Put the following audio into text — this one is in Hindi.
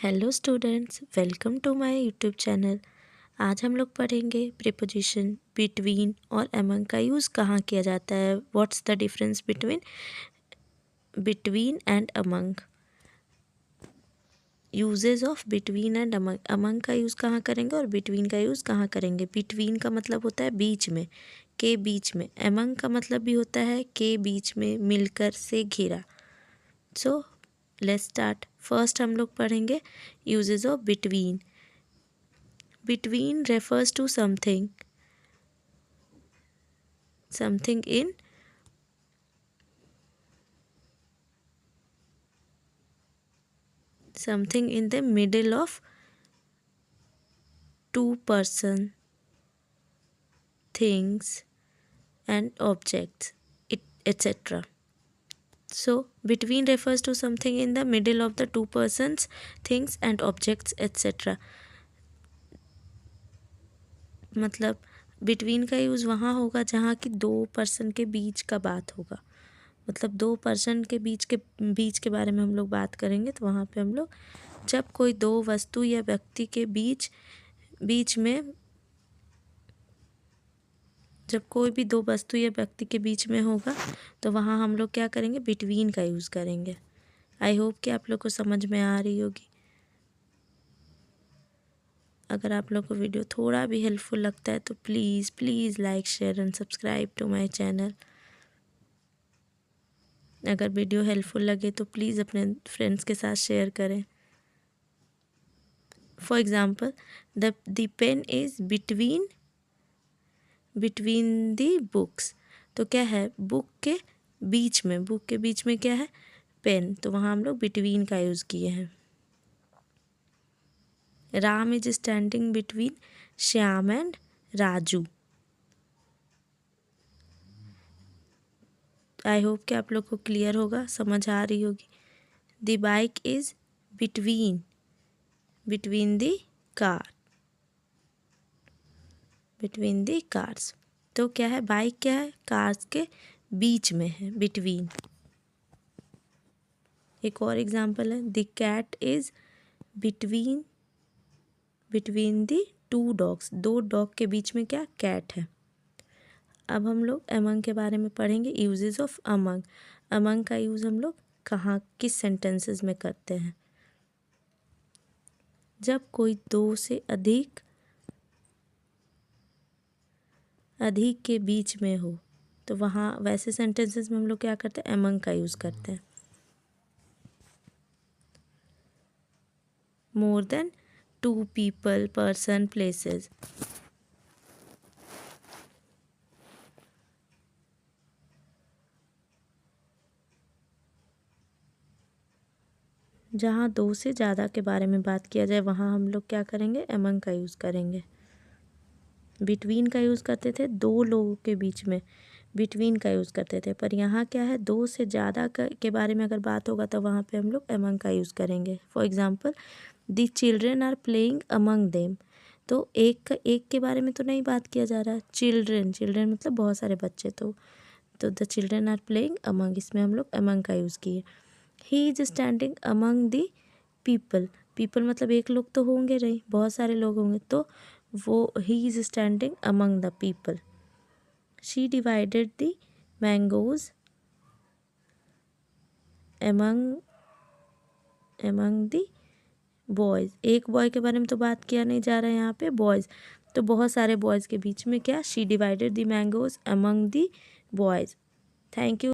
Hello students, welcome to my YouTube channel. आज हम लोग पढ़ेंगे प्रीपोजिशन बिटवीन और अमंग का यूज़ कहाँ किया जाता है। What's the difference between and among. Usages of between and among. Among का यूज़ कहाँ करेंगे और बिटवीन का यूज़ कहाँ करेंगे। बिटवीन का मतलब होता है बीच में, के बीच में। अमंग का मतलब भी होता है के बीच में, मिलकर, से घिरा। So let's start. फर्स्ट हम लोग पढ़ेंगे usages of between. Between refers to something in the middle of two person, things and objects, etc. So between refers to something in the middle of the two persons, things and objects, etc. मतलब बिटवीन का यूज़ वहाँ होगा जहाँ की दो पर्सन के बीच का बात होगा। मतलब दो पर्सन के बीच के बारे में हम लोग बात करेंगे, तो वहाँ पे हम लोग जब कोई दो वस्तु या व्यक्ति के बीच में, जब कोई भी दो वस्तु या व्यक्ति के बीच में होगा तो वहाँ हम लोग क्या करेंगे, बिटवीन का यूज़ करेंगे। आई होप कि आप लोग को समझ में आ रही होगी। अगर आप लोग को वीडियो थोड़ा भी हेल्पफुल लगता है तो please like, share and subscribe to my channel. अगर वीडियो हेल्पफुल लगे तो प्लीज़ अपने फ्रेंड्स के साथ शेयर करें। For example, the pen is between the books. तो क्या है, बुक के बीच में क्या है, पेन। तो वहाँ हम लोग बिटवीन का यूज़ किए हैं। Ram is standing between Shyam and Raju. I hope कि आप लोग को क्लियर होगा, समझ आ रही होगी। The bike is between the cars. तो क्या है, बाइक क्या है, कार्स के बीच में है, बिटवीन। एक और एग्जांपल है, the cat is between the two dogs. दो डॉग के बीच में क्या, कैट है। अब हम लोग अमंग के बारे में पढ़ेंगे, यूजेस ऑफ अमंग। अमंग का यूज़ हम लोग कहाँ, किस सेंटेंसेस में करते हैं। जब कोई दो से अधिक के बीच में हो तो वहाँ वैसे सेंटेंसेस में हम लोग क्या करते हैं, अमंग का यूज़ करते हैं। More than two people, person, places. जहाँ दो से ज़्यादा के बारे में बात किया जाए वहाँ हम लोग क्या करेंगे, अमंग का यूज़ करेंगे। बिटवीन का यूज़ करते थे दो लोगों के बीच में, बिटवीन का यूज़ करते थे। पर यहाँ क्या है, दो से ज़्यादा के बारे में अगर बात होगा तो वहाँ पे हम लोग अमंग का यूज़ करेंगे। For example, the children are playing among them. तो एक के बारे में तो नहीं बात किया जा रहा है। चिल्ड्रेन मतलब बहुत सारे बच्चे। तो the children are playing among, इसमें हम लोग अमंग का यूज़ किए। He is standing among the people मतलब एक लोग तो होंगे नहीं, बहुत सारे लोग होंगे। तो वो ही is standing among the people. She divided the mangoes among the boys. एक बॉय के बारे में तो बात किया नहीं जा रहा है यहाँ पे, बॉयज़। तो बहुत सारे बॉयज़ के बीच में क्या, she divided the mangoes among the boys. Thank you.